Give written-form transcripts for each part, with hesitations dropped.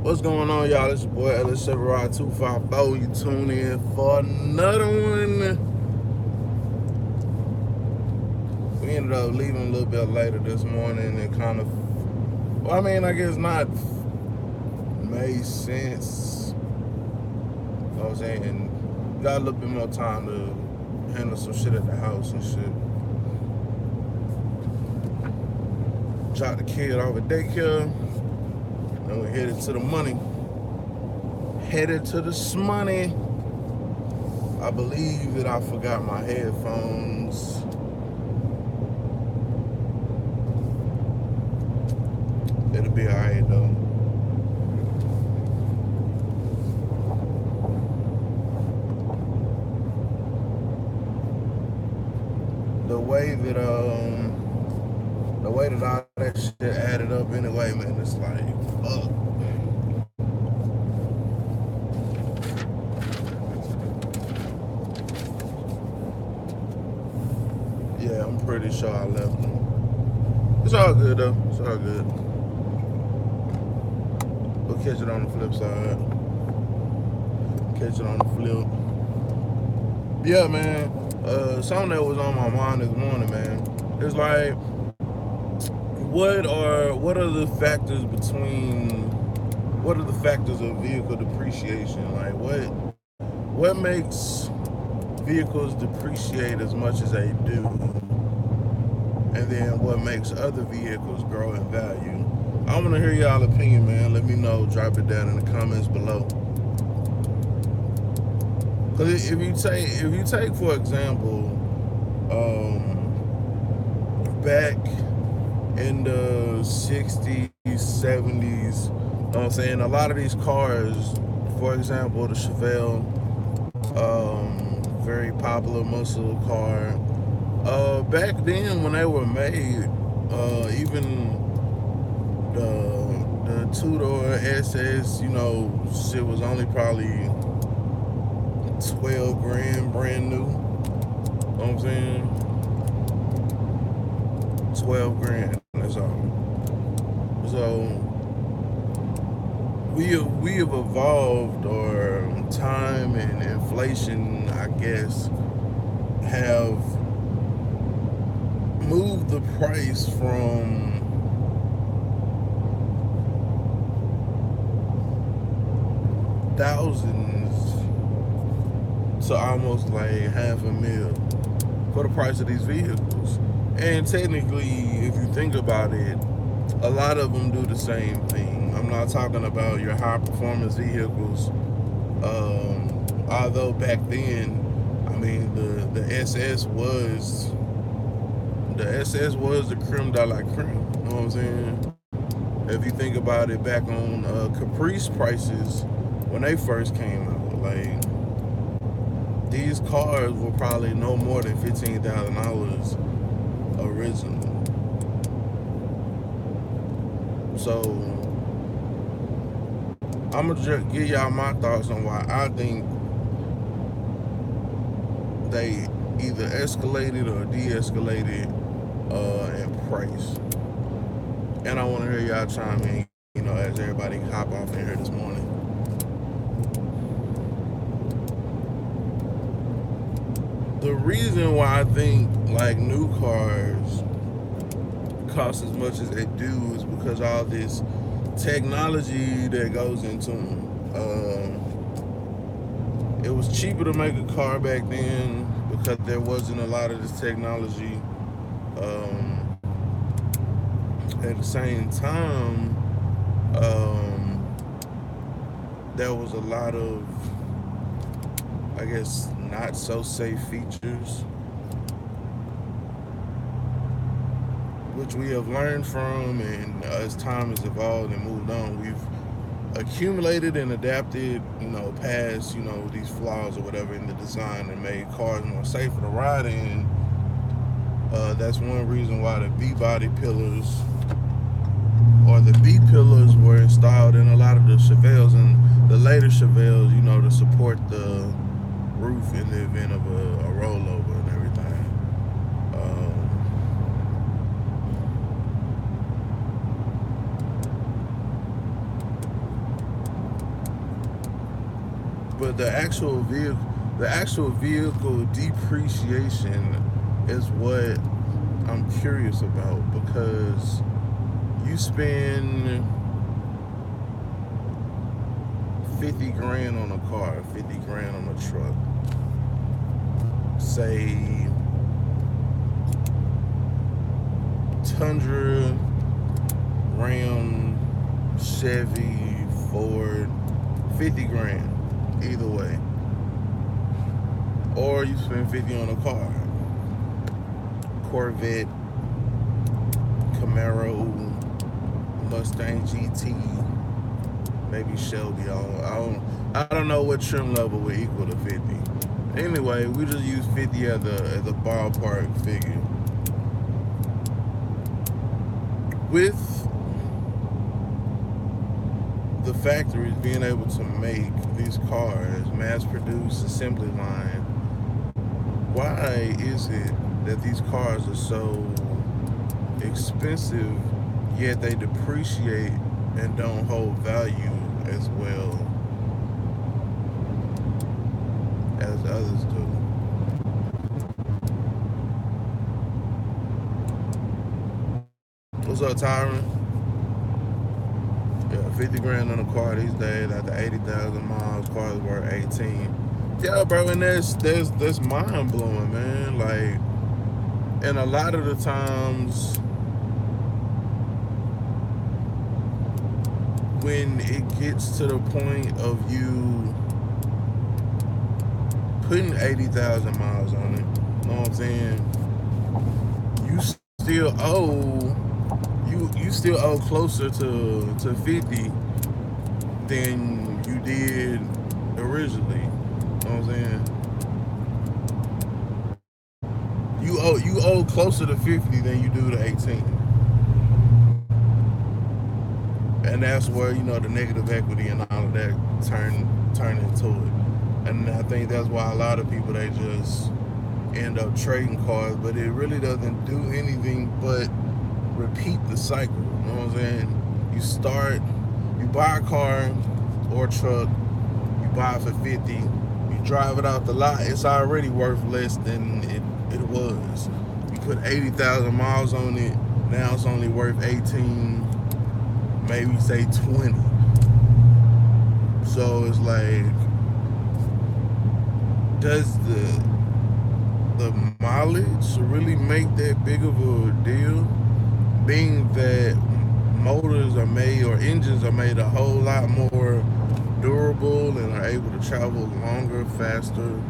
What's going on, y'all? It's your boy Ellis 254. You tune in for another one. We ended up leaving a little bit later this morning and kind of, well, I mean, I guess not made sense. You know what I'm saying? Got a little bit more time to handle some shit at the house and shit. Dropped the kid off at daycare. Then we headed to the money. Headed to the smoney. I believe that I forgot my headphones. It'll be alright though. The way that all that shit added up anyway, man, it's like fuck. Yeah, I'm pretty sure I left them. It's all good though. It's all good. We'll catch it on the flip side. Catch it on the flip. Yeah, man. Something that was on my mind this morning, man. It's like, what are the factors of vehicle depreciation? Like, what makes vehicles depreciate as much as they do, and then what makes other vehicles grow in value? I want to hear y'all opinion, man. Let me know. Drop it down in the comments below. Because if you take for example, back in the 60s, 70s, you know what I'm saying, a lot of these cars, for example, the Chevelle, very popular muscle car. Back then when they were made, even the two-door SS, you know, shit was only probably 12 grand brand new. You know what I'm saying? 12 grand, that's all. So we have evolved, or time and inflation, I guess, have moved the price from thousands to almost like $500,000 for the price of these vehicles. And technically, if you think about it, a lot of them do the same thing. I'm not talking about your high performance vehicles. Although back then, I mean, the SS was the creme de la creme. You know what I'm saying? If you think about it, back on Caprice prices when they first came out, like, these cars were probably no more than $15,000 original. So I'm gonna just give y'all my thoughts on why I think they either escalated or de-escalated in price. And I want to hear y'all chime in, you know, as everybody hop off in here this morning. The reason why I think like new cars cost as much as they do is because all this technology that goes into them. It was cheaper to make a car back then because there wasn't a lot of this technology. At the same time, there was a lot of, I guess, not so safe features, which we have learned from, and as time has evolved and moved on, we've accumulated and adapted, you know, past, you know, these flaws or whatever in the design and made cars more safer to ride in. That's one reason why the B-body pillars or the B pillars were installed in a lot of the Chevelles and the later Chevelles, you know, to support the roof in the event of a rollover and everything. but the actual vehicle depreciation is what I'm curious about, because you spend 50 grand on a car, 50 grand on a truck. Say Tundra, Ram, Chevy, Ford, 50 grand either way. Or you spend 50 on a car. Corvette, Camaro, Mustang GT, maybe Shelby. I don't know what trim level would equal to 50. Anyway, we just use 50 as a ballpark figure. With the factories being able to make these cars, mass-produced assembly line, why is it that these cars are so expensive, yet they depreciate and don't hold value as well as others do? What's up, Tyron? Yeah, 50 grand on a car these days after 80,000 miles, cars worth 18. Yeah, bro, and that's mind blowing, man. Like, and a lot of the times when it gets to the point of you putting 80,000 miles on it, you know what I'm saying? You still owe you still owe closer to 50 than you did originally. You know what I'm saying? You owe closer to 50 than you do to 18. And that's where, the negative equity and all of that turn into it. And I think that's why a lot of people, they just end up trading cars, but it really doesn't do anything but repeat the cycle. You know what I'm saying? You buy a car or a truck, you buy it for 50, you drive it out the lot, it's already worth less than it was. You put 80,000 miles on it, now it's only worth 18, maybe say 20. So it's like, does the mileage really make that big of a deal? Being that motors are made, or engines are made, a whole lot more durable and are able to travel longer, faster,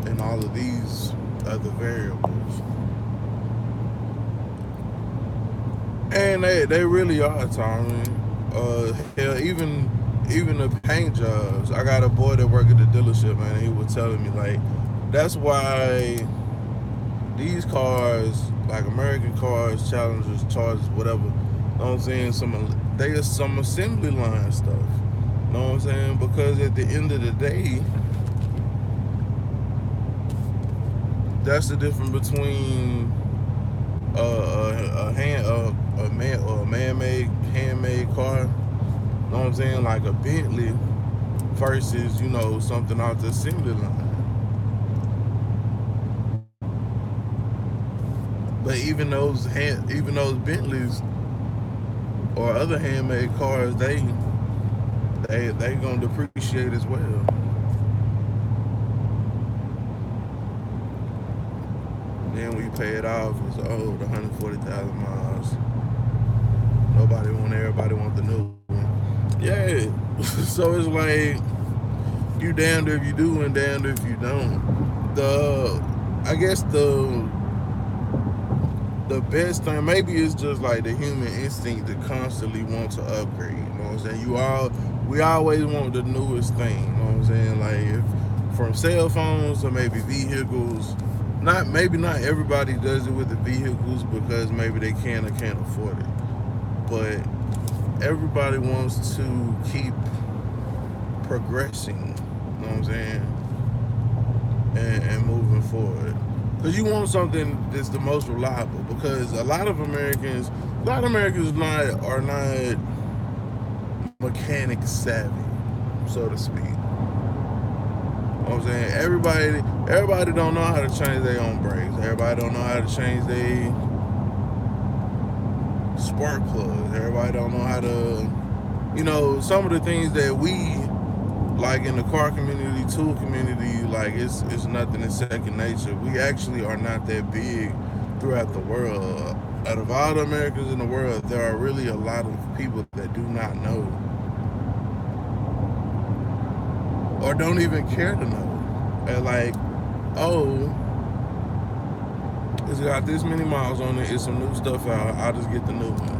and all of these other variables. And they really are, Tommy. Hell, even the paint jobs. I got a boy that work at the dealership, man, and he was telling me, like, that's why these cars, like American cars, Challengers, Chargers, whatever, you know what I'm saying? They are some assembly line stuff. You know what I'm saying? Because at the end of the day, that's the difference between a man-made, handmade car. You know what I'm saying? Like a Bentley versus, something off the assembly line. But even those Bentleys or other handmade cars, they gonna depreciate as well. Then when you pay it off, it's 140,000 miles. Everybody want the new one. Yeah. So it's like, you damned if you do and damned if you don't. I guess the best thing, maybe it's just like the human instinct to constantly want to upgrade. You know what I'm saying? We always want the newest thing. You know what I'm saying? Like, from cell phones to maybe vehicles. Maybe not everybody does it with the vehicles because maybe they can or can't afford it. But everybody wants to keep progressing. You know what I'm saying? And moving forward. Because you want something that's the most reliable. Because a lot of Americans are not mechanic savvy, so to speak. know what I'm saying? Everybody don't know how to change their own brakes. Everybody don't know how to change their spark plugs. Everybody don't know how to, some of the things that we like in the car community, tool community, like it's nothing, in second nature. We actually are not that big throughout the world. Out of all the Americans in the world, there are really a lot of people that do not know or don't even care to know. And like, oh, it's got this many miles on it, it's some new stuff out, I'll just get the new one.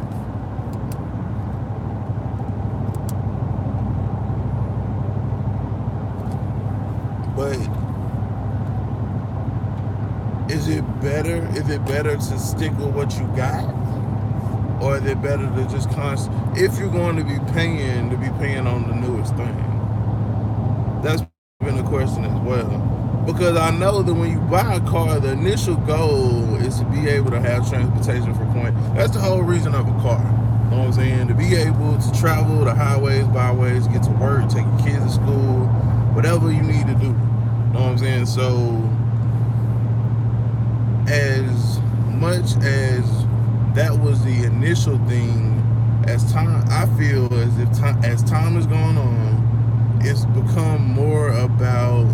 But is it better to stick with what you got? Or is it better to just if you're going to be paying on the newest thing? That's been a question as well. Because I know that when you buy a car, the initial goal is to be able to have transportation from point. That's the whole reason of a car. You know what I'm saying? To be able to travel the highways, byways, get to work, take your kids to school, whatever you need to do. You know what I'm saying? So as much as that was the initial thing, I feel as if as time has gone on, it's become more about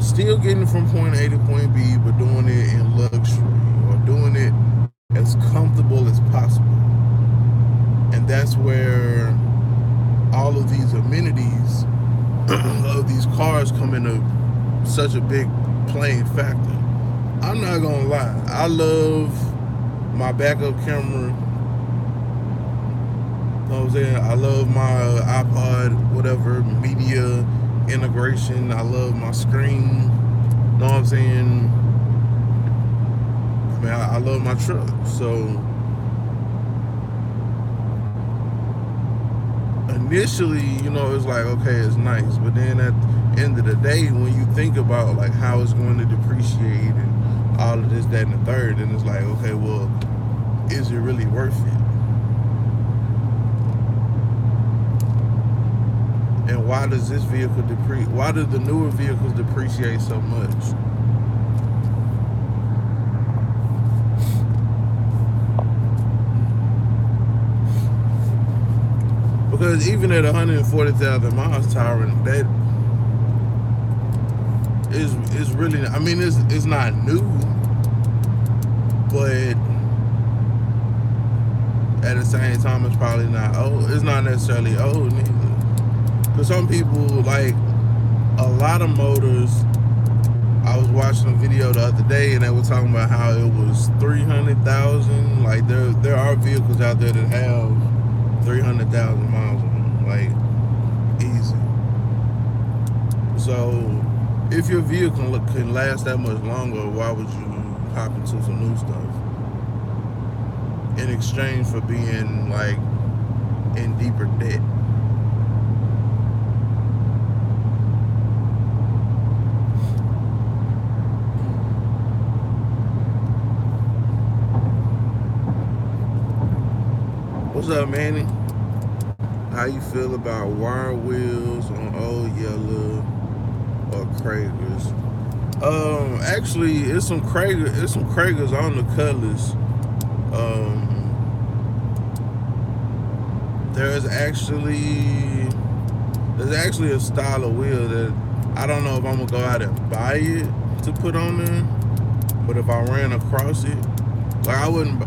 still getting from point A to point B, but doing it in luxury or doing it as comfortable as possible. And that's where all of these amenities of these cars come into such a big playing factor. I'm not gonna lie, I love my backup camera. You know what I'm saying? I love my iPod, whatever, media integration. I love my screen. You know what I'm saying? I mean, I love my truck. So initially, it's like, okay, it's nice. But then at the end of the day, when you think about like how it's going to depreciate and all of this, that, and the third, then it's like, okay, well, is it really worth it? And why does this vehicle depreciate? Why do the newer vehicles depreciate so much? Because even at 140,000 miles, Tyron, that is really, I mean, it's not new, but at the same time, it's probably not old. It's not necessarily old neither. Because some people, like a lot of motors, I was watching a video the other day and they were talking about how it was 300,000. Like there are vehicles out there that have 300,000 miles on them, like easy. So if your vehicle can last that much longer, why would you hop into some new stuff in exchange for being like in deeper debt? What's up, Manny? How you feel about wire wheels on old yellow or Kragers? Actually, it's some Kragers on the Cutlass. There's actually a style of wheel that I don't know if I'm gonna go out and buy it to put on there, but if I ran across it, like I wouldn't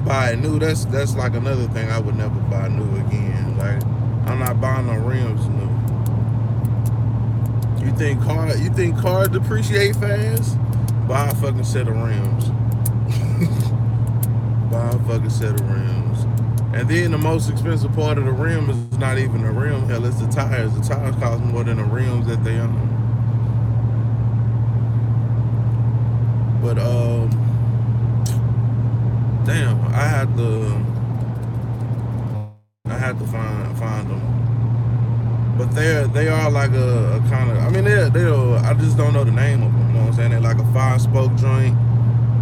buy it new. That's like another thing I would never buy new again. Like I'm not buying no rims new. You think cars depreciate fast? Buy a fucking set of rims. Buy a fucking set of rims. And then the most expensive part of the rim is not even the rim. Hell, it's the tires. The tires cost more than the rims that they own. But damn, I had to find them. But they are like a kind of, I mean, I just don't know the name of them. You know what I'm saying? They're like a 5-spoke joint,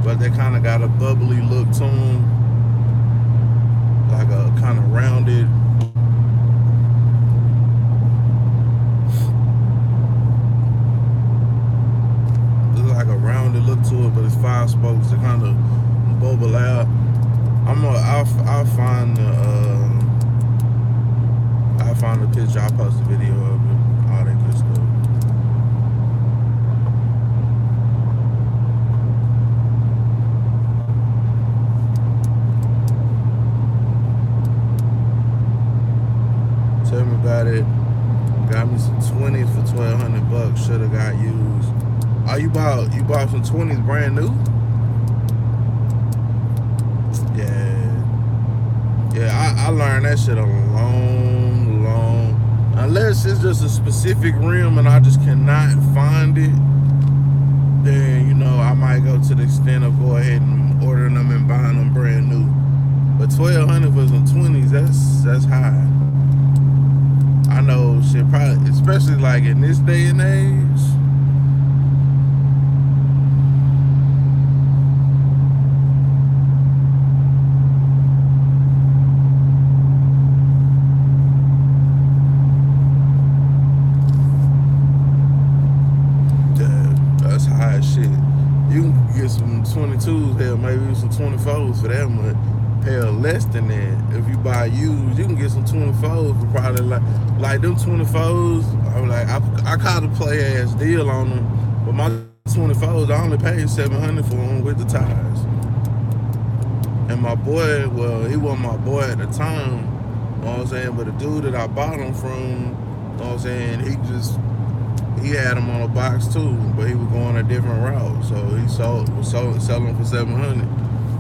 but they kind of got a bubbly look to them, like a kind of rounded. in the I found a picture, I'll post a video of it, all that good stuff. Tell me about it. Got me some 20s for $1,200. Should have got used. Oh, you bought some 20s brand new? Yeah, I learned that shit a long, unless it's just a specific rim and I just cannot find it, then, you know, I might go to the extent of go ahead and ordering them and buying them brand new. But $1,200 for some 20s, that's high. I know shit, probably, especially like in this day and age. That's high as shit. You can get some 22s, hell, maybe some 24s for that much. Hell, less than that. If you buy used, you can get some 24s for probably like them 24s. I'm like, I caught a play ass deal on them, but my 24s, I only paid $700 for them with the tires. And my boy, well, he wasn't my boy at the time, you know what I'm saying? But the dude that I bought them from, you know what I'm saying, he had them on a box too, but he was going a different route. So he was selling for $700.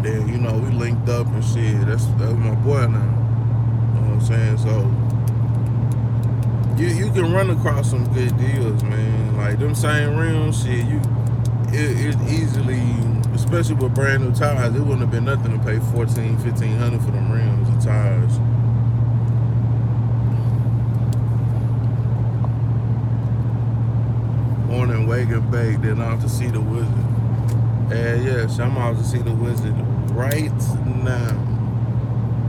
Then, you know, we linked up and shit. That's my boy now. You know what I'm saying? So you can run across some good deals, man. Like them same rims, shit, it easily, especially with brand new tires, it wouldn't have been nothing to pay $1,400-1,500 for them rims and tires. Morning, wake and bake, then off to see the wizard. Yes, I'm out to see the wizard right now.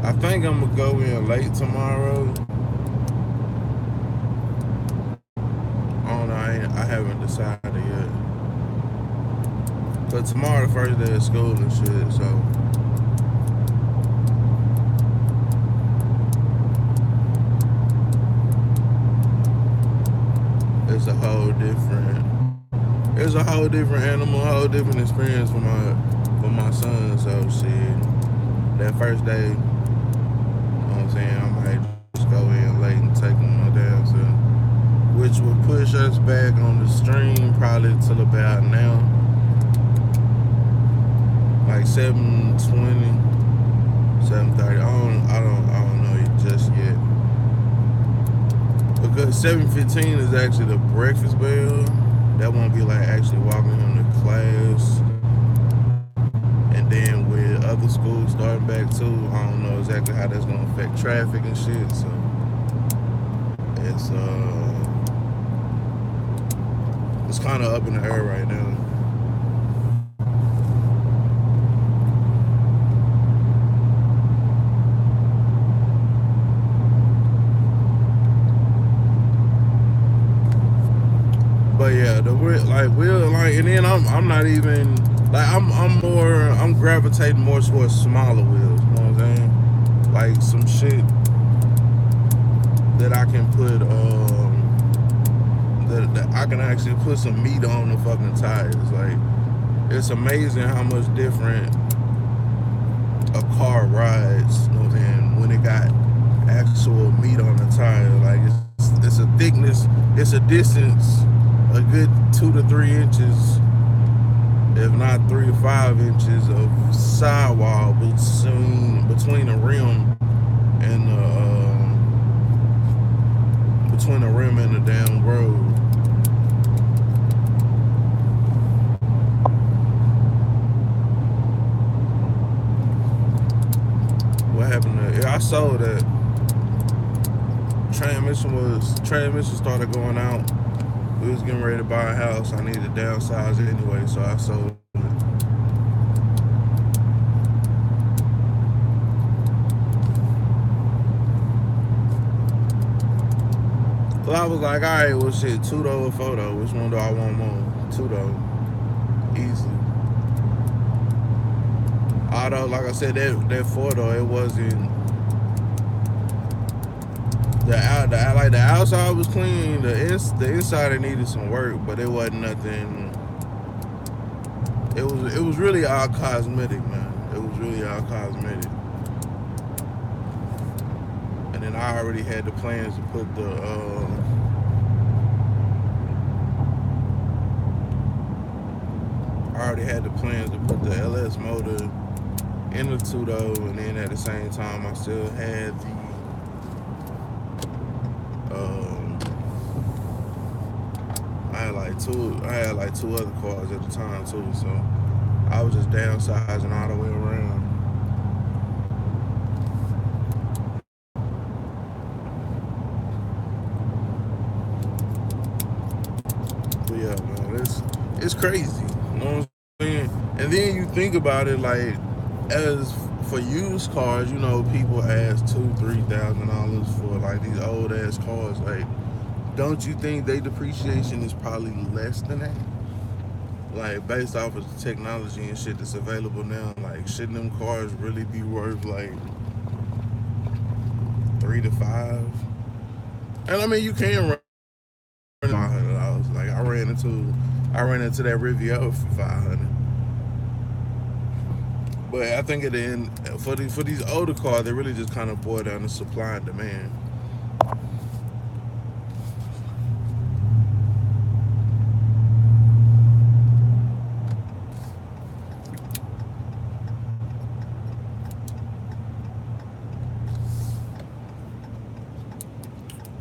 I think I'm gonna go in late tomorrow. I don't know, I haven't decided yet. But tomorrow the first day of school and shit, so it's a whole different animal, a whole different experience for my son. So shit, that first day, you know what I'm saying, I might just go in late and take him on down to, which will push us back on the stream probably till about now, like 7:20, 7:30. I don't know just yet, because 7:15 is actually the breakfast bell. That won't be like actually walking him to class. And then with other schools starting back too, I don't know exactly how that's gonna affect traffic and shit. So it's kind of up in the air right now. But yeah, and then I'm not even like I'm gravitating more towards smaller wheels. You know what I'm saying? Like some shit that I can put that I can actually put some meat on the fucking tires. Like it's amazing how much different a car rides. You know what I'm saying? When it got actual meat on the tire, like it's a thickness, it's a distance. A good 2 to 3 inches, if not 3 to 5 inches of sidewall between the rim and the damn road. What happened to? Yeah, I sold that. Transmission started going out. We was getting ready to buy a house. I needed to downsize anyway, so I sold it. So I was like, all right, well shit, $2 or $4. Which one do I want more? $2. Easy. Although, like I said, that $4, it wasn't like the outside was clean. The inside it needed some work, but it wasn't nothing. It was really all cosmetic, man. It was really all cosmetic. And then I already had the plans to put the LS motor in the two though, and then at the same time I still had um, I had like two other cars at the time too, so I was just downsizing all the way around. But yeah, man, it's crazy. You know what I'm saying? And then you think about it, like as for used cars, you know, people ask $2,000-3,000 for like these old ass cars. Like, don't you think they depreciation is probably less than that? Like based off of the technology and shit that's available now, like shouldn't them cars really be worth like 3 to 5? And I mean, you can run $500. Like I ran into that Riviera for 500. But I think at the end, for these older cars, they really just kind of boil down to supply and demand.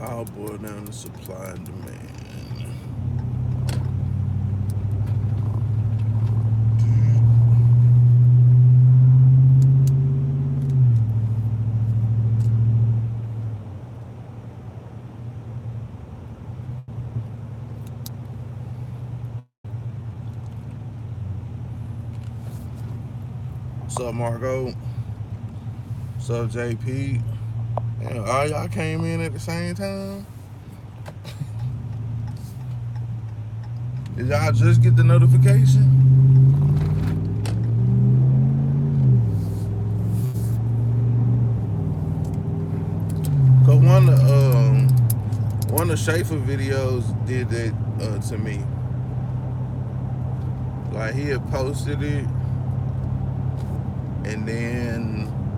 All boil down to supply and demand. What's up, Marco? What's up, JP? Damn, all y'all came in at the same time? Did y'all just get the notification? Cause one of Schaefer videos did that to me. Like he had posted it, and then,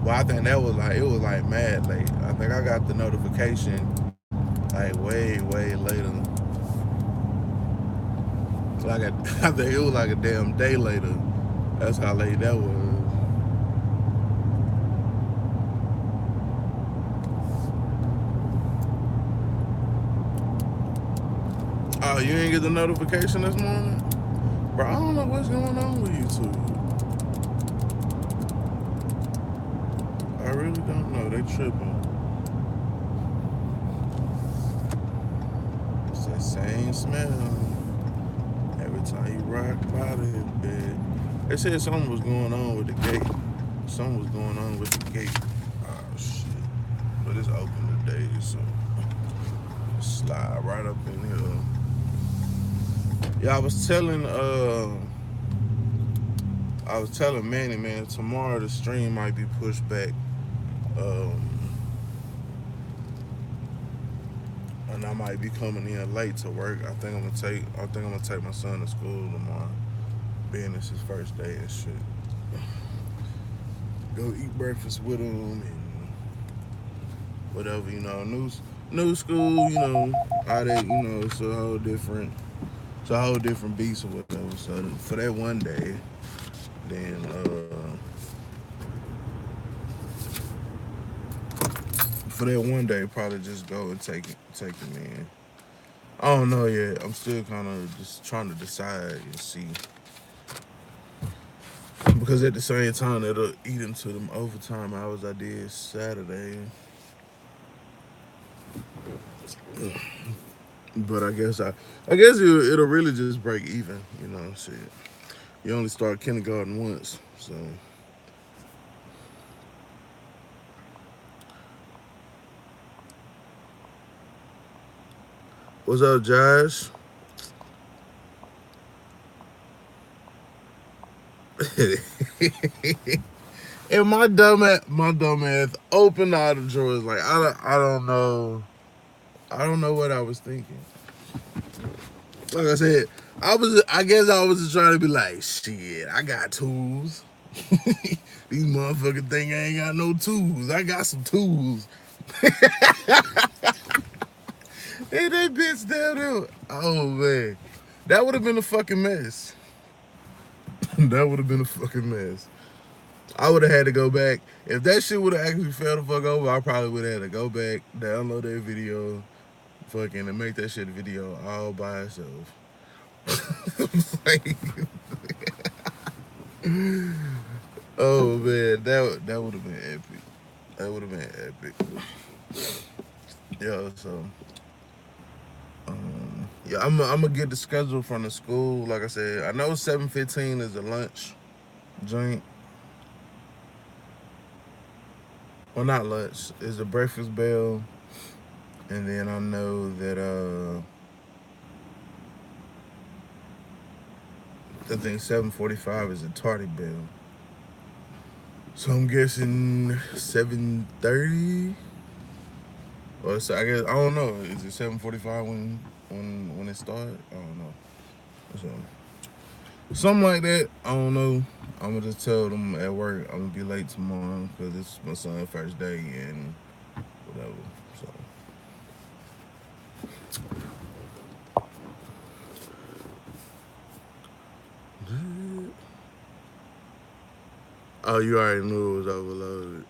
well, I think that was like it was like mad late. I think I got the notification like way later. Like I think it was like a damn day later. That's how late that was. Oh, you didn't get the notification this morning? Bro, I don't know what's going on with YouTube. I really don't know. They tripping. It's that same smell every time you rock by the bed. They said something was going on with the gate. Something was going on with the gate. Oh shit. But it's open today, so slide right up in here. Yeah, I was telling Manny, man, tomorrow the stream might be pushed back. Um, and I might be coming in late to work. I think I'm gonna take my son to school tomorrow. Being it's his first day and shit. Go eat breakfast with him and whatever, you know, new school, you know, all that, you know, it's a whole different beast or whatever. So for that one day, then for that one day, probably just go and take him in. I don't know yet. I'm still kind of just trying to decide and see. Because at the same time, it'll eat into them overtime hours I did Saturday. But I guess it'll really just break even. You know, shit. You only start kindergarten once, so. What's up, Josh? And my dumb ass opened all the drawers. Like I don't know. I don't know what I was thinking. Like I said, I guess I was just trying to be like, shit, I got tools. These motherfuckers think I ain't got no tools. I got some tools. Hey, that bitch down there. Oh man. That would have been a fucking mess. That would have been a fucking mess. I would have had to go back. If that shit would have actually fell the fuck over, I probably would have had to go back, download that video, fucking, and make that shit a video all by itself. Like, oh man, that would have been epic. That would have been epic. Yeah, so yeah, I'm gonna get the schedule from the school. Like I said, I know 7:15 is a lunch joint. Well, not lunch. Is a breakfast bell, and then I know that I think 7:45 is a tardy bell. So I'm guessing 7:30. Or so I guess I don't know. Is it 7:45 when it started? I don't know. So something like that. I don't know. I'm gonna just tell them at work I'm gonna be late tomorrow because it's my son's first day and whatever. So oh, you already knew it was overloaded.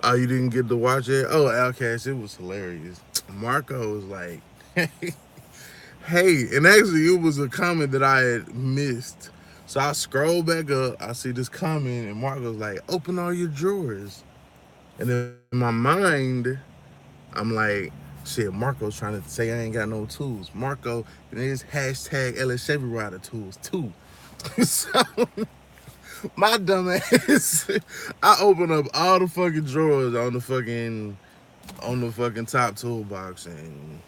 Oh, you didn't get to watch it? Oh, Outcast, it was hilarious. Marco was like, hey, and actually it was a comment that I had missed. So I scroll back up, I see this comment, and Marco's like, open all your drawers. And in my mind, I'm like, shit, Marco's trying to say I ain't got no tools. Marco, and his hashtag LS Chevy Rider tools too. So my dumb ass, I open up all the fucking drawers on the fucking top toolbox, and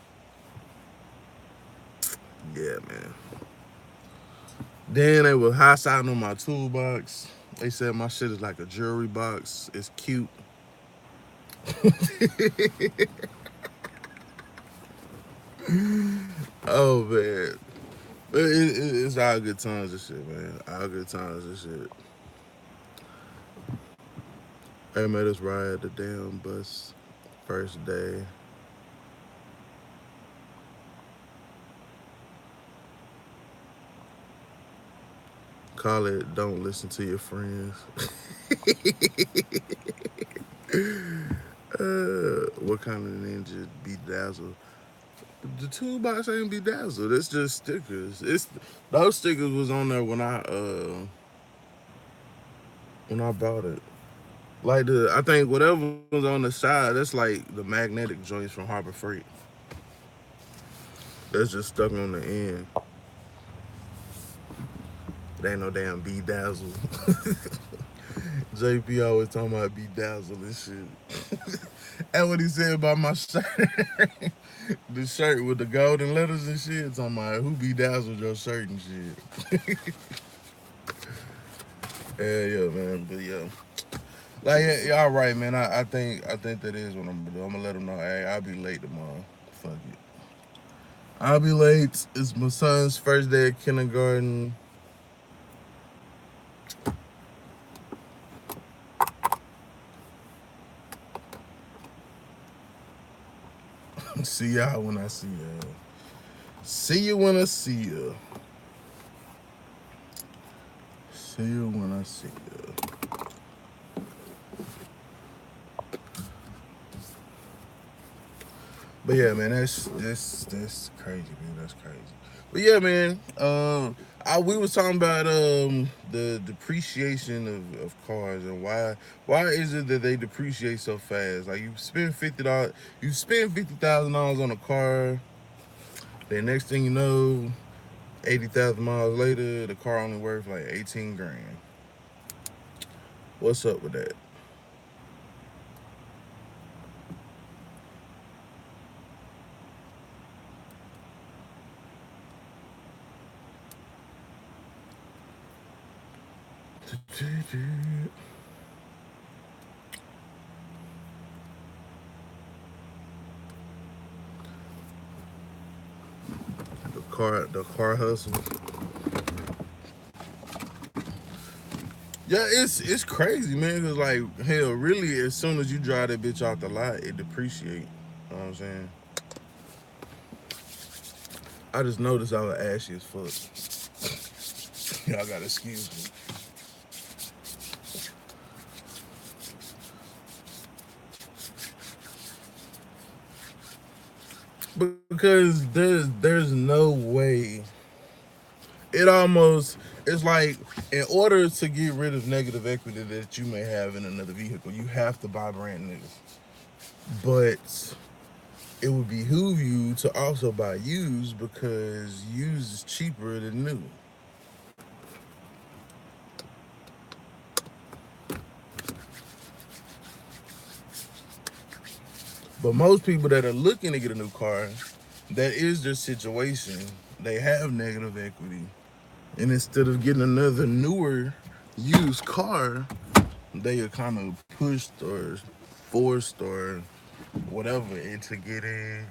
yeah, man. Then they was high siding on my toolbox. They said my shit is like a jewelry box. It's cute. Oh man, it's all good times and shit, man. All good times and shit. They made us ride the damn bus first day. Call it don't listen to your friends. What kind of ninja bedazzled? The toolbox ain't bedazzled. It's just stickers. It's those stickers was on there when I bought it. Like I think whatever was on the side, that's like the magnetic joints from Harbor Freight. That's just stuck on the end. It ain't no damn bedazzled. JP always talking about bedazzled and shit. And what he said about my shirt. The shirt with the golden letters and shit. Talking about who bedazzled your shirt and shit. Yeah, man. But yeah. Like y'all right, man. I think that is what I'm gonna do. I'm gonna let them know, hey, I'll be late tomorrow. Fuck it. I'll be late. It's my son's first day of kindergarten. See y'all when I see y'all. See you when I see you. See you when I see you. But yeah, man, that's crazy, man. That's crazy. But yeah, man. We was talking about the depreciation of cars and why is it that they depreciate so fast? Like you spend $50,000 on a car. Then next thing you know, 80,000 miles later, the car only worth like 18 grand. What's up with that? The car hustle. Yeah, it's crazy, man. Cause like hell, really, as soon as you drive that bitch off the lot, it depreciate. You know what I'm saying? I just noticed I was ashy as fuck. Y'all gotta excuse me. Because there's no way. It almost it's like in order to get rid of negative equity that you may have in another vehicle, you have to buy brand new. But it would behoove you to also buy used because used is cheaper than new. But most people that are looking to get a new car, that is their situation. They have negative equity. And instead of getting another newer used car, they are kind of pushed or forced or whatever into getting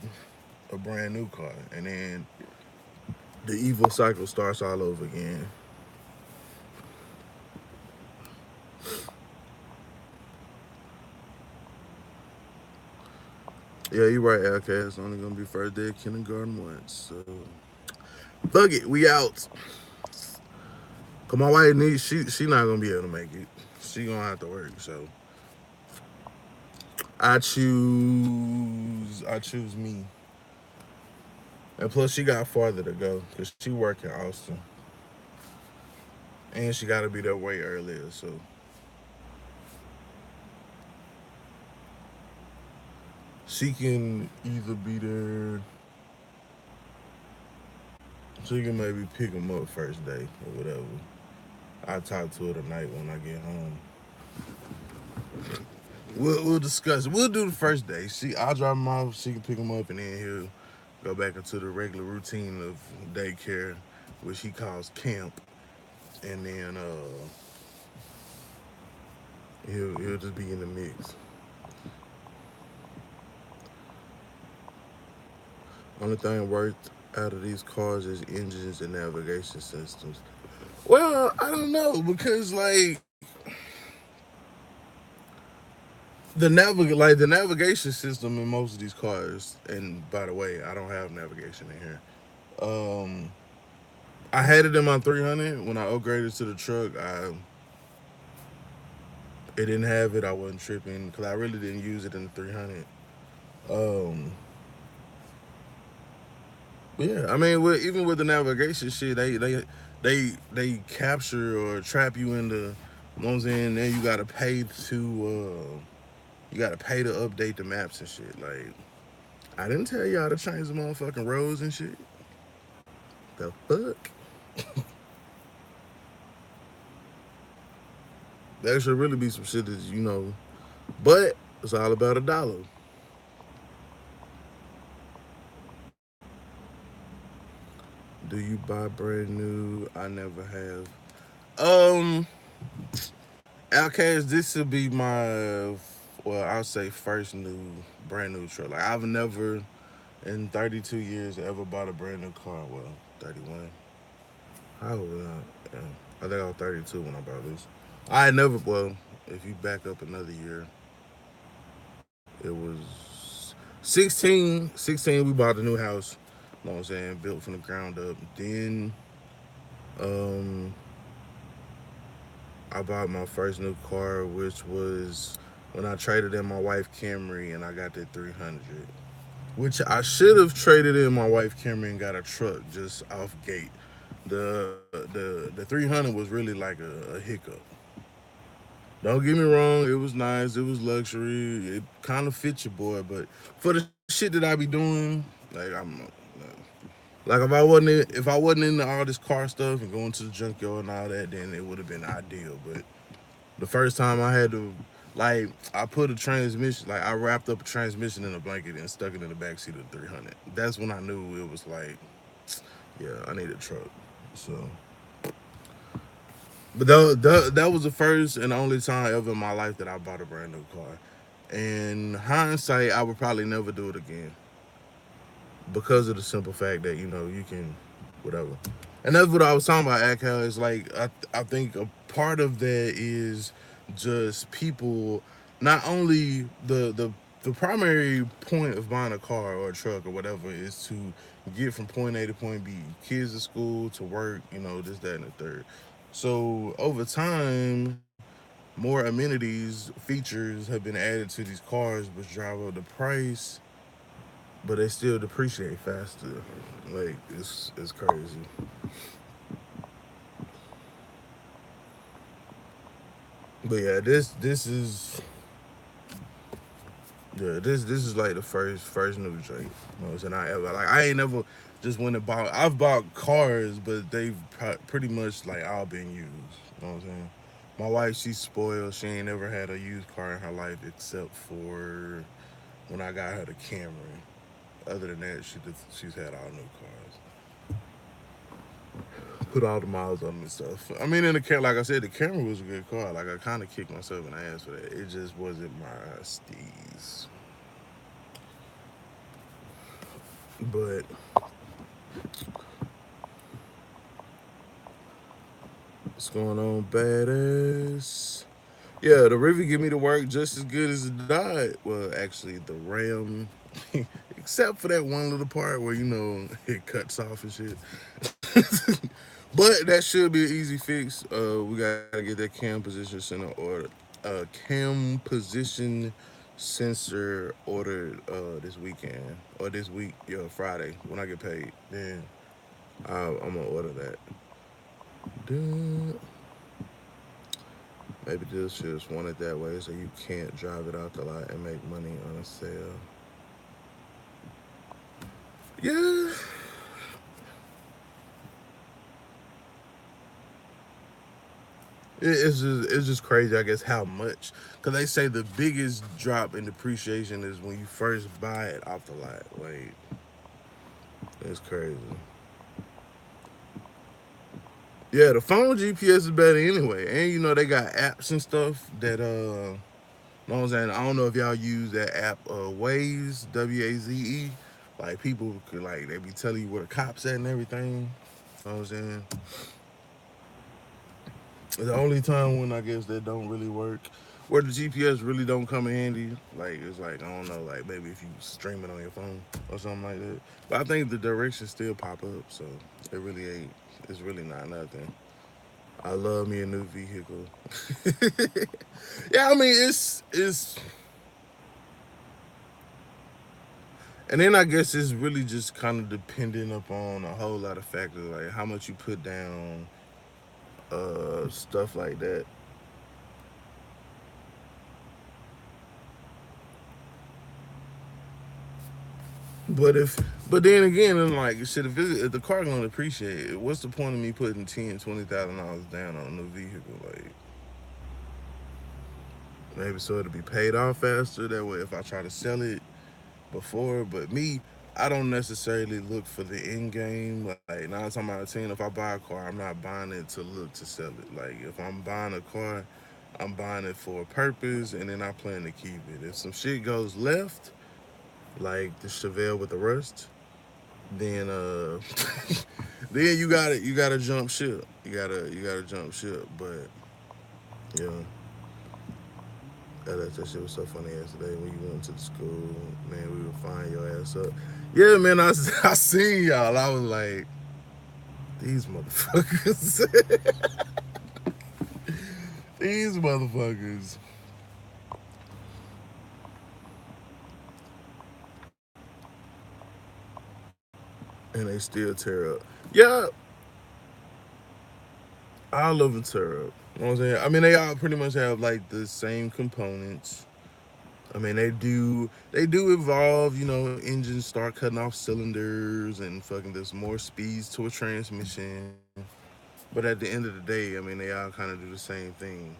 a brand new car. And then the evil cycle starts all over again. Yeah, you're right, LK. It's only gonna be first day of kindergarten once. So fuck it, we out. Cause my wife needs she not gonna be able to make it. She gonna have to work. So I choose me. And plus she got farther to go because she work in Austin. And she gotta be there way earlier. So she can either be there she can maybe pick him up first day or whatever. I'll talk to her tonight when I get home. We'll discuss. We'll do the first day. I'll drop him off. She can pick him up, and then he'll go back into the regular routine of daycare, which he calls camp. And then he'll just be in the mix. Only thing worth out of these cars is engines and navigation systems. Well, I don't know because like the navigation system in most of these cars. And by the way, I don't have navigation in here. Um, I had it in my 300 when I upgraded to the truck. It didn't have it. I wasn't tripping because I really didn't use it in the 300. Um, yeah, I mean, even with the navigation shit, they capture or trap you into. You know what I'm saying? Then you gotta pay to update the maps and shit. Like I didn't tell y'all to change the motherfucking roads and shit. The fuck? There should really be some shit that. But it's all about a dollar. Do you buy brand new? I never have. Um, Outcast, this would be my, well, I'll say first brand new truck. Like I've never in 32 years ever bought a brand new car. Well, 31. How old was I? Yeah. I think I was 32 when I bought this. I had never. Well, if you back up another year, it was 16. 16. We bought a new house. You know what I'm saying? Built from the ground up. Then, um, I bought my first new car, which was when I traded in my wife Camry, and I got that 300. Which I should have traded in my wife Camry and got a truck just off gate. The 300 was really like a hiccup. Don't get me wrong, it was nice, it was luxury, it kind of fit your boy, but for the shit that I be doing, like like if I wasn't into all this car stuff and going to the junkyard and all that, then it would have been ideal. But the first time I had to, like, I put a transmission, like I wrapped up a transmission in a blanket and stuck it in the backseat of the 300. That's when I knew it was like, yeah, I need a truck. So But that was the first and only time ever in my life that I bought a brand new car. In hindsight, I would probably never do it again because of the simple fact that you can whatever. And that's what I was talking about. Akal is like I think a part of that is just people. Not only the primary point of buying a car or a truck or whatever is to get from point A to point B. Kids to school, to work, this, that, and the third. So over time, more amenities, features have been added to these cars, which drive up the price, but they still depreciate faster. Like it's crazy. But yeah, this is this is like the first new Drake. You know what I'm saying? I ever like I ain't never just went and bought. I've bought cars, but they've pretty much like all been used. You know what I'm saying? My wife, she's spoiled. She ain't never had a used car in her life except for when I got her the Camry. Other than that, she's had all new cars. Put all the miles on them and stuff. I mean, in the car, like I said, the Camry was a good car. Like I kind of kicked myself in the ass for that. It just wasn't my steez. But what's going on, badass? Yeah, the River give me to work just as good as it died. Well, actually, the Ram, except for that one little part where it cuts off and shit. But that should be an easy fix. We gotta get that cam position center ordered. Cam position sensor ordered this weekend or this week, Friday when I get paid. Then I'm gonna order that. Duh. Maybe just want it that way so you can't drive it out the lot and make money on a sale. Yeah, it's just crazy. I guess how much because they say the biggest drop in depreciation is when you first buy it off the lot. Like it's crazy. Yeah, the phone GPS is better anyway, and they got apps and stuff that know what I'm saying? I don't know if y'all use that app, Waze, WAZE. Like people could like they be telling you where the cops at and everything. You know what I'm saying? The only time when I guess that don't really work, where the GPS really don't come in handy, like it's like I don't know, like maybe if you stream it on your phone or something like that. But I think the directions still pop up, so it really ain't. It's really not nothing. I love me a new vehicle. Yeah, I mean it's and then I guess it's really just kind of dependent upon a whole lot of factors, like how much you put down, stuff like that. But but then again, I'm like, shit, if the car gonna appreciate it, what's the point of me putting $10,000, $20,000 down on a new vehicle? Like, maybe so it'll be paid off faster. That way, if I try to sell it before, but me, I don't necessarily look for the end game. Like 9 times out of 10, if I buy a car, I'm not buying it to look to sell it. Like if I'm buying a car, I'm buying it for a purpose, and then I plan to keep it. If some shit goes left, like the Chevelle with the rust, then then you gotta jump ship. You gotta jump ship. But yeah, that shit was so funny yesterday when you went to the school. Man, we would find your ass up. Yeah, man, I seen y'all. I was like, these motherfuckers, these motherfuckers, and they still tear up. Yeah, all of them tear up. You know what I'm saying? I mean, they all pretty much have like the same components. I mean, they do evolve. Engines start cutting off cylinders and fucking there's more speeds to a transmission. But at the end of the day, I mean, they all kind of do the same thing.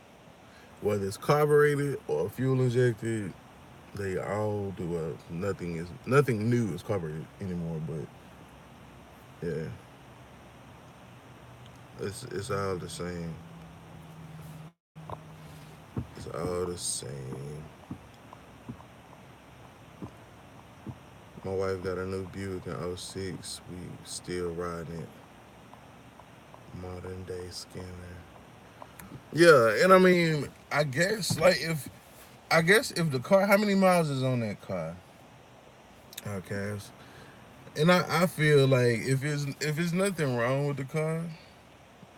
Whether it's carbureted or fuel injected, they all do. Nothing new is carbureted anymore. But yeah, it's all the same. It's all the same. My wife got a new Buick in '06. We still riding it. Modern day scanner. Yeah, and I mean, I guess if the car, how many miles is on that car? Okay, and I feel like if it's nothing wrong with the car,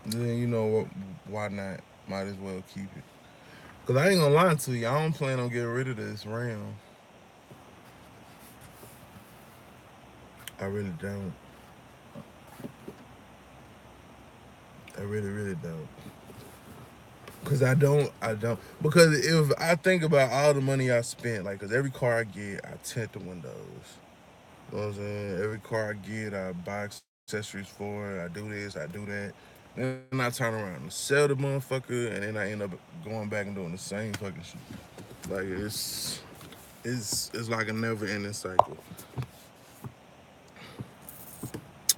then you know what, why not? Might as well keep it. Cause I ain't gonna lie to you, I don't plan on getting rid of this Ram. I really don't. I really don't. Cause I don't. Because if I think about all the money I spent, like, cause every car I get, I tint the windows. You know what I'm saying? Every car I get, I buy accessories for it. I do this, I do that. Then I turn around and sell the motherfucker, and then I end up going back and doing the same fucking shit. Like it's like a never ending cycle.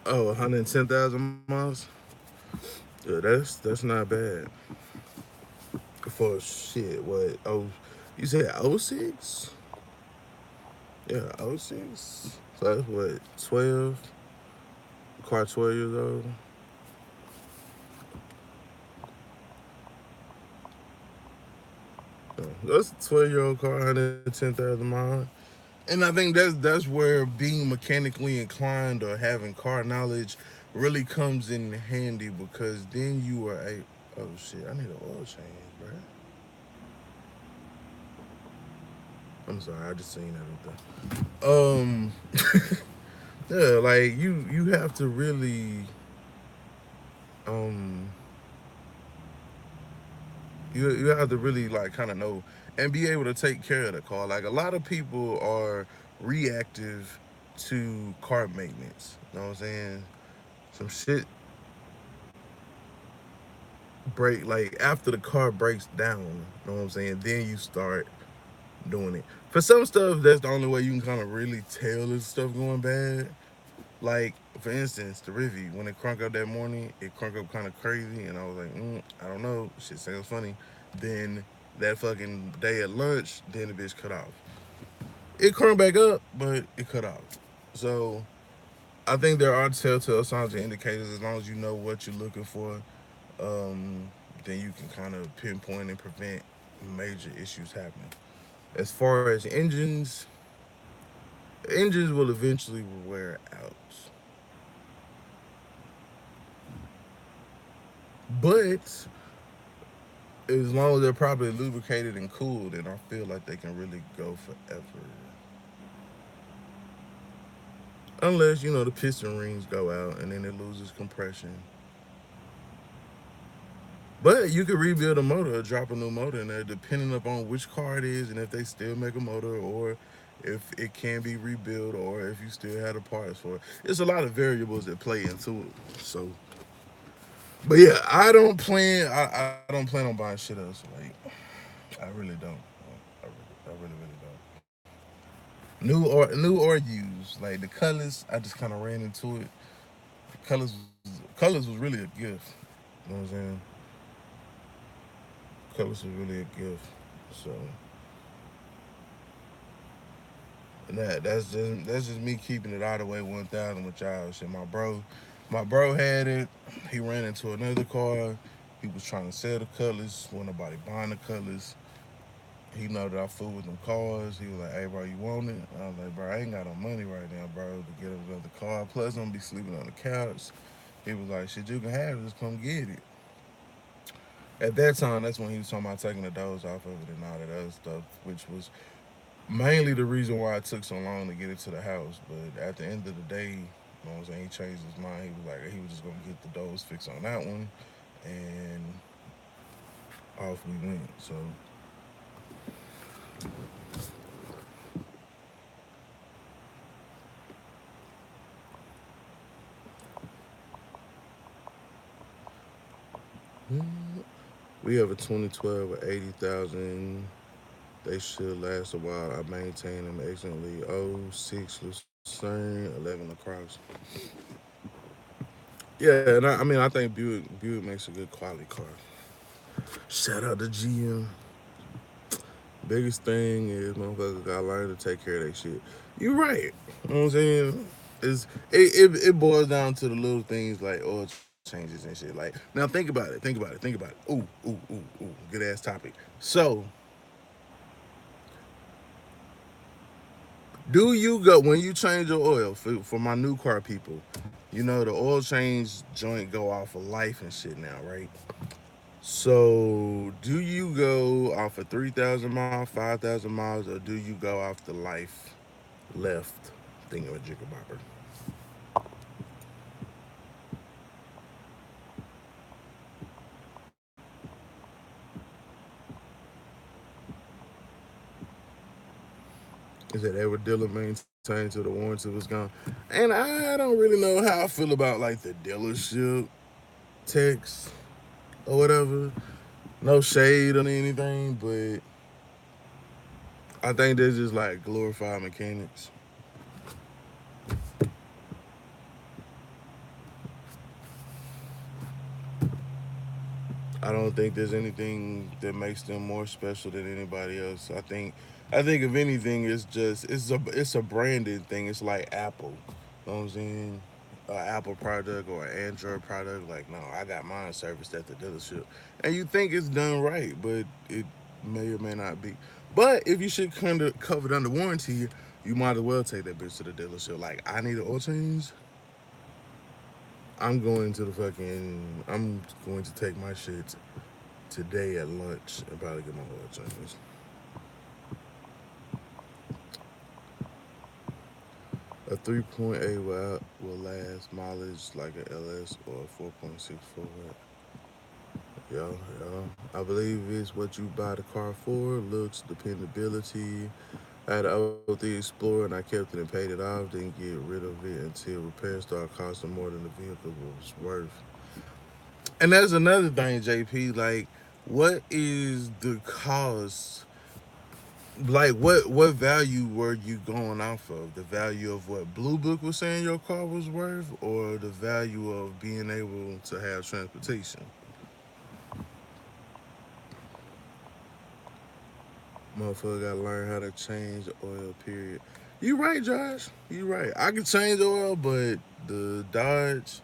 Oh, 110,000 miles. Yeah, that's not bad for shit. What? Oh, you said '06? Yeah, '06. So that's what 12. Car 12 years old. That's a 12-year-old car, 110,000 miles. And I think that's where being mechanically inclined or having car knowledge really comes in handy because then you are a oh shit, I need an oil change, bro. I'm sorry, I just seen that up there. Yeah, like you have to really um you have to really like kind of know and be able to take care of the car. Like a lot of people are reactive to car maintenance. You know what I'm saying? Some shit break like after the car breaks down. You know what I'm saying? Then you start doing it. For some stuff, that's the only way you can kind of really tell this stuff going bad. Like for instance, the Rivi when it crunk up that morning, it crunk up kind of crazy, and I was like, I don't know, shit sounds funny. Then that fucking day at lunch, then the bitch cut off. It crunk back up, but it cut off. So I think there are telltale signs and indicators as long as you know what you're looking for, um, then you can kind of pinpoint and prevent major issues happening. As far as engines will eventually wear out. But as long as they're properly lubricated and cooled, then I feel like they can really go forever. Unless, you know, the piston rings go out and then it loses compression. But you could rebuild a motor or drop a new motor in there depending upon which car it is and if they still make a motor or if it can be rebuilt or if you still have the parts for it. There's a lot of variables that play into it. So but yeah, I don't plan on buying shit else. Like I really don't. I really don't. New or used. Like the colors, I just kind of ran into it. Colors was really a gift. You know what I'm saying? Colors was really a gift. So and that's just me keeping it all the way 1,000 with y'all. Shit, my bro had it. He ran into another car. He was trying to sell the colors. Wasn't nobody buying the colors. He know that I fool with them cars. He was like, "Hey, bro, you want it?" I was like, "Bro, I ain't got no money right now, bro, to get another car. Plus, I'm gonna be sleeping on the couch." He was like, "Shit, you can have it. Just come get it." At that time, that's when he was talking about taking the doors off of it and all that other stuff, which was mainly the reason why it took so long to get it to the house. But at the end of the day, you know what I'm saying, he changed his mind. He was like, he was just gonna get the doors fixed on that one, and off we went. So we have a 2012 with 80,000. They should last a while. I maintain them excellently. Oh, 06 Lucerne, 11 across. Yeah, and I mean, I think Buick makes a good quality car. Shout out to GM. Biggest thing is motherfuckers gotta learn to take care of their shit. You right. You know what I'm saying? It boils down to the little things like oil changes and shit. Like now think about it, think about it, think about it. Ooh. Good ass topic. So do you go when you change your oil for my new car people? You know the oil change joint go off of life and shit now, right? So do you go off of 3,000 miles, 5,000 miles, or do you go off the life left thingamajigabobber? Is that ever dealer maintained till the warranty was gone? And I don't really know how I feel about like the dealership techs or whatever. No shade on anything, but I think they're just like glorified mechanics. I don't think there's anything that makes them more special than anybody else. I think if anything, it's a branded thing. It's like Apple. You know what I'm saying? An Apple product or an Android product. Like, no, I got mine serviced at the dealership, and you think it's done right, but it may or may not be. But if you should kind of covered under warranty, you might as well take that bitch to the dealership. Like, I need an oil change. I'm going to take my shit today at lunch and probably get my oil change. A 3.8 will last mileage like a LS or a 4.64. Yo. I believe it's what you buy the car for. Looks, dependability. I had an OT Explorer and I kept it and paid it off. Didn't get rid of it until repairs started costing more than the vehicle was worth. And that's another thing, JP. Like, what is the cost? Like, what value were you going off of? The value of what Blue Book was saying your car was worth, or the value of being able to have transportation? Motherfucker gotta learn how to change the oil. Period. You right, Josh. You right. I can change oil, but the Dodge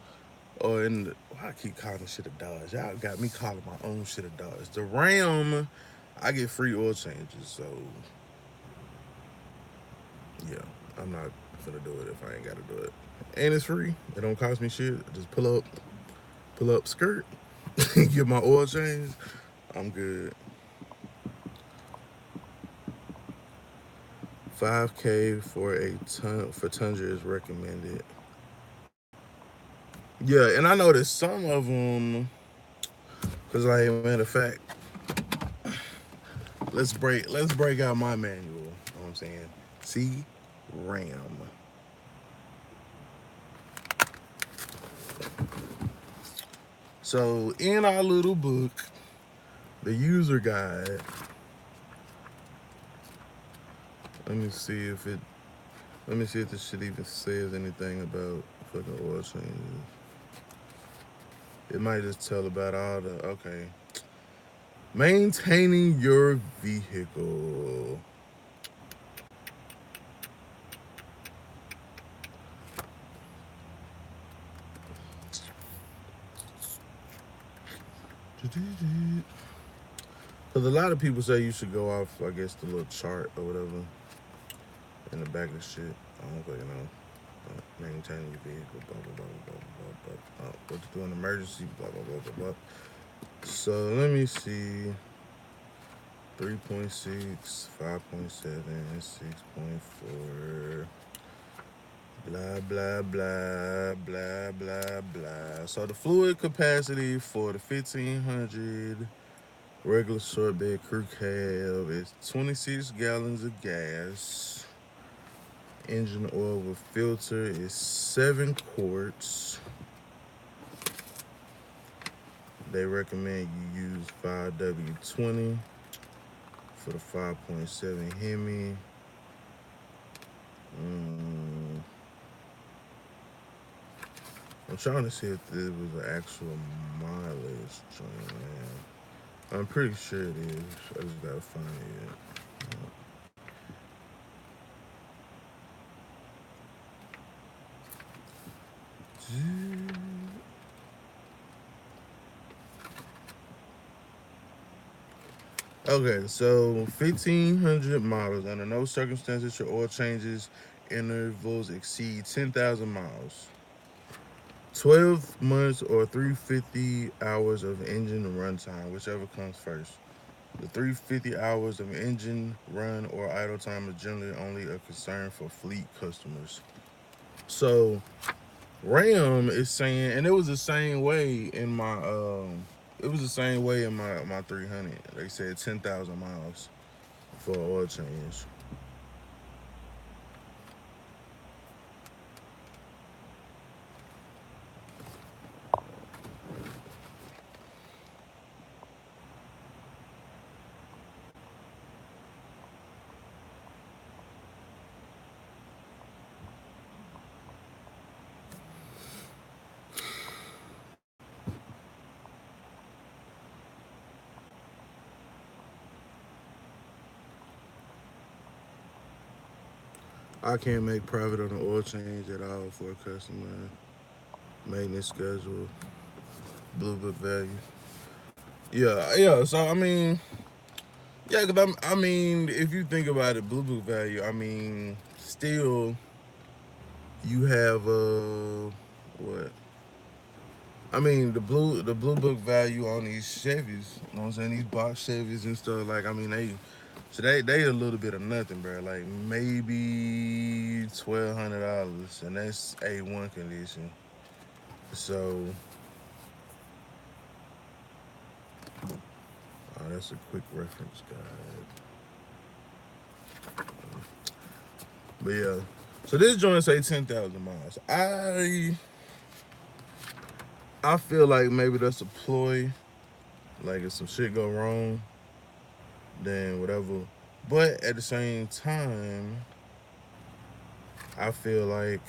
or in the, why I keep calling shit a Dodge? Y'all got me calling my own shit a Dodge. The Ram, I get free oil changes, so yeah, I'm not gonna do it if I ain't gotta do it. And it's free. It don't cost me shit. I just pull up skirt, get my oil change. I'm good. 5K for a ton for Tundra is recommended. Yeah, and I noticed some of them. Cause like matter of fact, let's break out my manual. You know what I'm saying? See, Ram. So in our little book, the user guide. Let me see if it. Let me see if this shit even says anything about fucking oil changes. It might just tell about all the okay. Maintaining your vehicle. Because a lot of people say you should go off, I guess, the little chart or whatever in the back of the shit. I don't fucking know. Maintaining your vehicle, blah, blah, blah, blah, blah, blah. What to do in emergency, blah, blah, blah, blah, blah. So let me see. 3.6, 5.7, 6.4, blah, blah, blah, blah, blah, blah. So the fluid capacity for the 1500 regular short bed crew cab is 26 gallons of gas. Engine oil with filter is 7 quarts. They recommend you use 5W20 for the 5.7 Hemi. Mm, I'm trying to see if this was an actual mileage joint, man. I'm pretty sure it is. I just gotta find it. Okay, so 1,500 miles. Under no circumstances should oil changes intervals exceed 10,000 miles. 12 months or 350 hours of engine runtime, whichever comes first. The 350 hours of engine run or idle time is generally only a concern for fleet customers. So Ram is saying, and it was the same way in my it was the same way in my 300. They said 10,000 miles for oil change. I can't make profit on the oil change at all for a customer. Maintenance schedule, blue book value. Yeah, yeah. So I mean, yeah, cause I mean, if you think about it, blue book value. I mean, still you have what? I mean, the blue book value on these Chevys. You know what I'm saying? These box Chevys and stuff. Like, I mean, they a little bit of nothing, bro. Like maybe $1,200, and that's A1 condition. So, that's a quick reference guide. But yeah, so this joint say 10,000 miles. I feel like maybe that's a ploy. Like if some shit go wrong, then whatever. But at the same time, I feel like,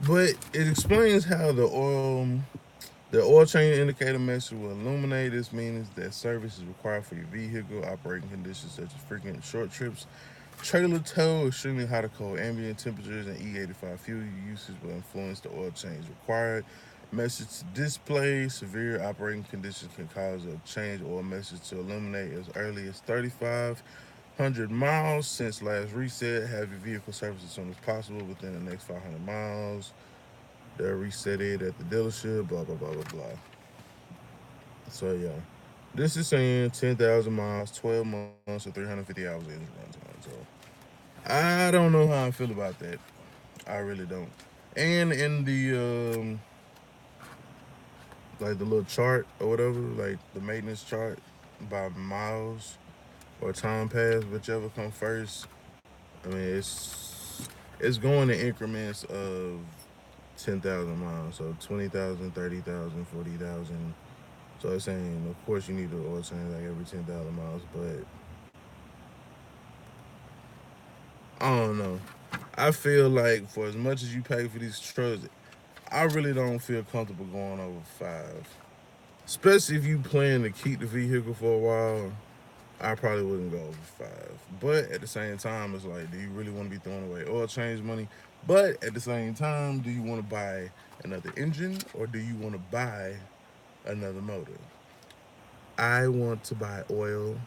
but it explains how the oil change indicator message will illuminate. This means that service is required for your vehicle. Operating conditions such as frequent short trips, trailer tow, extremely hot or cold ambient temperatures, and E85 fuel usage will influence the oil change required. Message display. Severe operating conditions can cause a change oil message to illuminate as early as 3,500 miles since last reset. Have your vehicle serviced as soon as possible within the next 500 miles. They'll reset it at the dealership. Blah blah blah blah blah. So yeah, this is saying 10,000 miles, 12 months, or 350 hours engine runtime. So I don't know how I feel about that. I really don't. And in the like the little chart or whatever, like the maintenance chart by miles or time passed, whichever comes first. I mean, it's going in increments of 10,000 miles. So 20,000, 30,000, 40,000. So it's saying, of course, you need to oil change like every 10,000 miles, but I don't know. I feel like for as much as you pay for these trucks, I really don't feel comfortable going over five. Especially if you plan to keep the vehicle for a while, I probably wouldn't go over five. But at the same time, it's like, do you really want to be throwing away oil change money? But at the same time, do you want to buy another engine or do you want to buy another motor? I want to buy oil.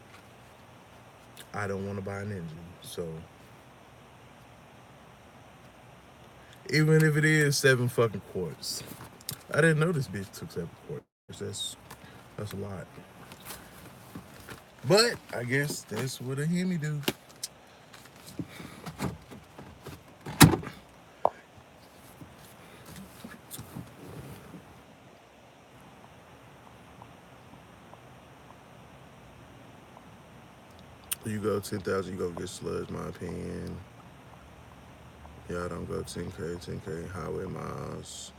I don't want to buy an engine. So even if it is 7 fucking quarts, I didn't know this bitch took 7 quarts. That's a lot. But I guess that's what a Hemi do. You go 10,000, you go get sludge. My opinion. Y'all don't go 10K, 10K highway miles.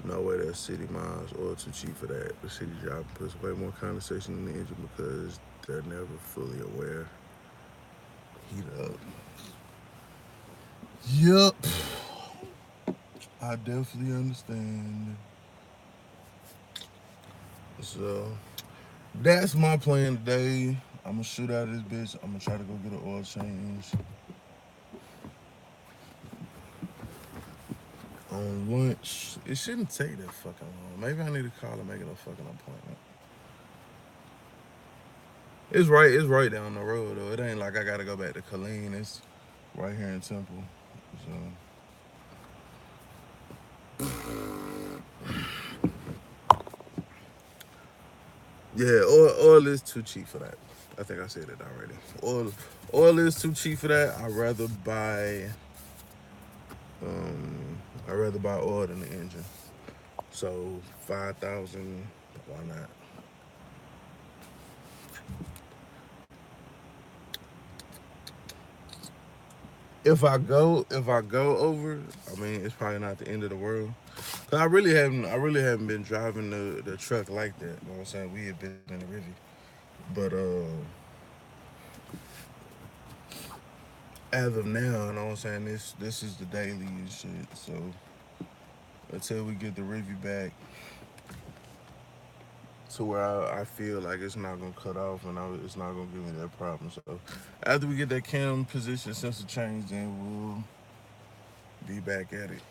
No way that's city miles or too cheap for that. The city job puts way more condensation in the engine because they're never fully aware. Heat up. Yup. I definitely understand. So that's my plan today. I'm gonna shoot out of this bitch. I'm gonna try to go get an oil change. on lunch. It shouldn't take that fucking long. Maybe I need to call and make it a fucking appointment. It's right. It's right down the road though. It ain't like I gotta go back to Colleen. It's right here in Temple. So yeah, oil is too cheap for that. I think I said it already. Oil is too cheap for that. I'd rather buy oil than the engine. So 5,000. Why not? If I go over, I mean it's probably not the end of the world. Cause I really haven't been driving the truck like that. You know what I'm saying? We have been in the Rivian, but as of now, you know what I'm saying, this is the daily and shit. So until we get the Rivian back to where I feel like it's not gonna cut off and it's not gonna give me that problem. So after we get that cam position sensor change, then we'll be back at it.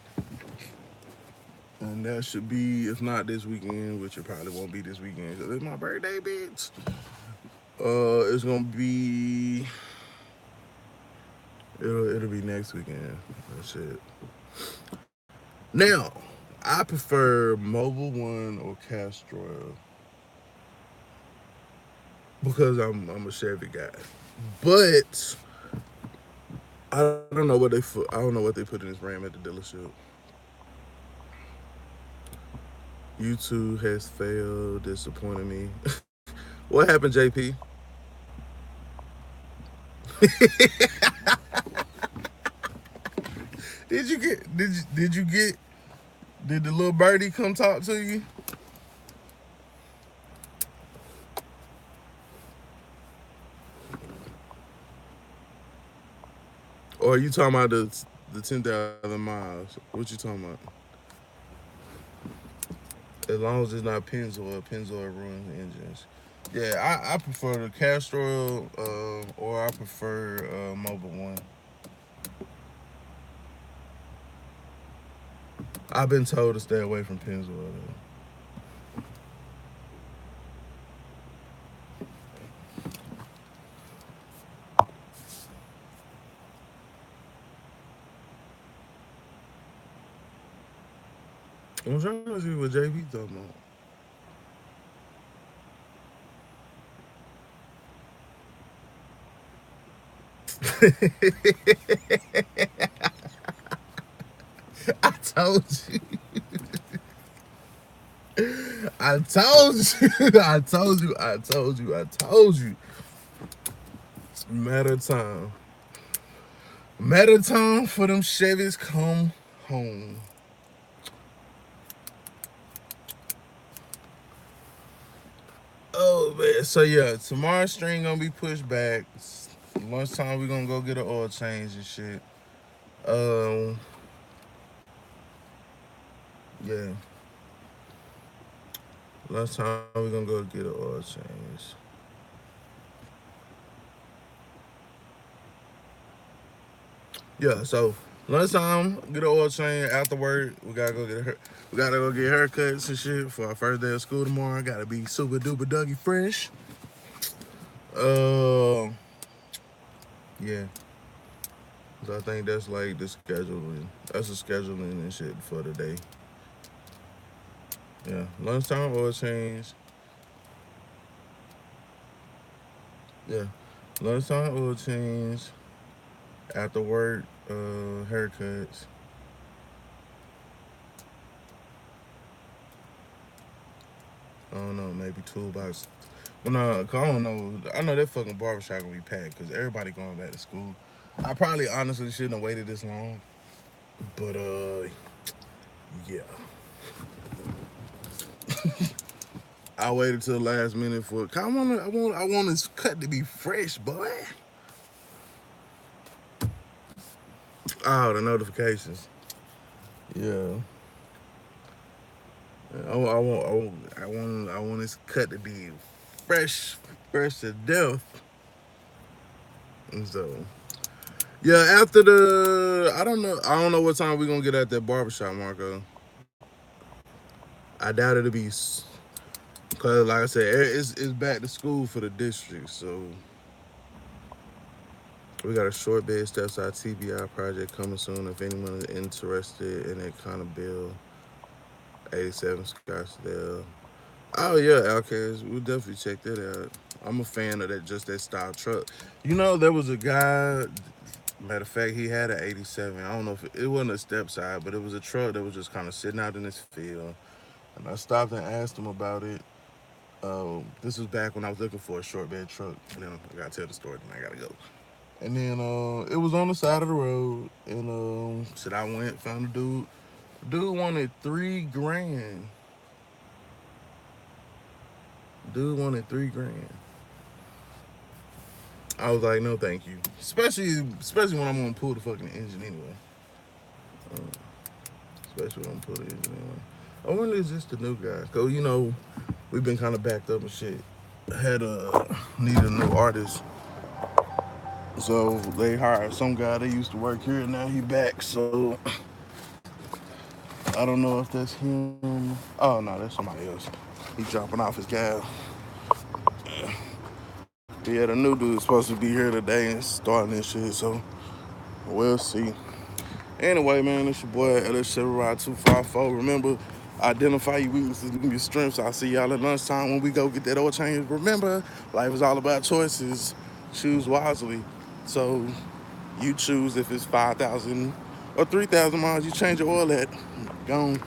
And that should be, if not this weekend, which it probably won't be this weekend, because it's my birthday, bitch. It's gonna be, it'll be next weekend. That's it. Now, I prefer Mobile One or Castrol because I'm a Chevy guy. But I don't know what they put in this Ram at the dealership. YouTube has failed, disappointed me. What happened, JP? Did the little birdie come talk to you? Or are you talking about the 10,000 miles? What you talking about? As long as it's not Pennzoil ruins engines. Yeah, I prefer the Castrol, or I prefer Mobile One. I've been told to stay away from Pennzoil though. I'm trying to see what JP talking about. I told you. I told you. I told you. I told you. I told you. Matter of time. Matter of time for them Chevys come home. Oh man. So yeah, tomorrow's stream gonna be pushed back. Lunchtime we gonna go get an oil change and shit. Um, yeah. Lunchtime we gonna go get an oil change. Yeah. So lunchtime get an oil change. After work we gotta go get we gotta go get haircuts and shit for our first day of school tomorrow. Gotta be super duper Dougie fresh. Uh, yeah. So I think that's like the scheduling. That's the scheduling and shit for the day. Yeah. Lunchtime oil change. Yeah. Lunchtime oil change. After work, haircuts. I don't know, maybe toolbox. Well, no, cause I don't know. I know that fucking barbershop gonna be packed because everybody going back to school. I probably honestly shouldn't have waited this long, but yeah. I waited till the last minute for. I want this cut to be fresh, boy. Oh, the notifications. Yeah. I want this cut to be fresh, fresh to death. And so Yeah, after the I don't know what time we're gonna get at that barbershop, Marco. I doubt it'll be because like I said, it's back to school for the district, so we got a short bed steps out TBI project coming soon. If anyone is interested in that kind of bill, 87 Scottsdale. Oh yeah, Outcast. We'll definitely check that out. I'm a fan of that, just that style truck. You know, there was a guy. Matter of fact, he had an '87. I don't know if it wasn't a step side, but it was a truck that was just kind of sitting out in this field. And I stopped and asked him about it. This was back when I was looking for a short bed truck. And then I gotta tell the story, then I gotta go. And then it was on the side of the road, and shit, I went found a dude. Dude wanted 3 grand. Dude wanted 3 grand. I was like, no, thank you. Especially when I'm gonna pull the fucking engine anyway. Uh, especially when I'm pulling the engine anyway. I wonder is this the new guy? Cause we've been kind of backed up and shit. Had needed a new artist, so they hired some guy that used to work here, and now he back. So I don't know if that's him. Oh no, that's somebody else. He dropping off his gal. Yeah, the new dude's supposed to be here today and starting this shit. So we'll see. Anyway, man, it's your boy LS Ride 254. Remember, identify your weaknesses and your strengths. I'll see y'all at lunchtime when we go get that oil change. Remember, life is all about choices. Choose wisely. So you choose if it's 5,000 or 3,000 miles. You change your oil at. Gone.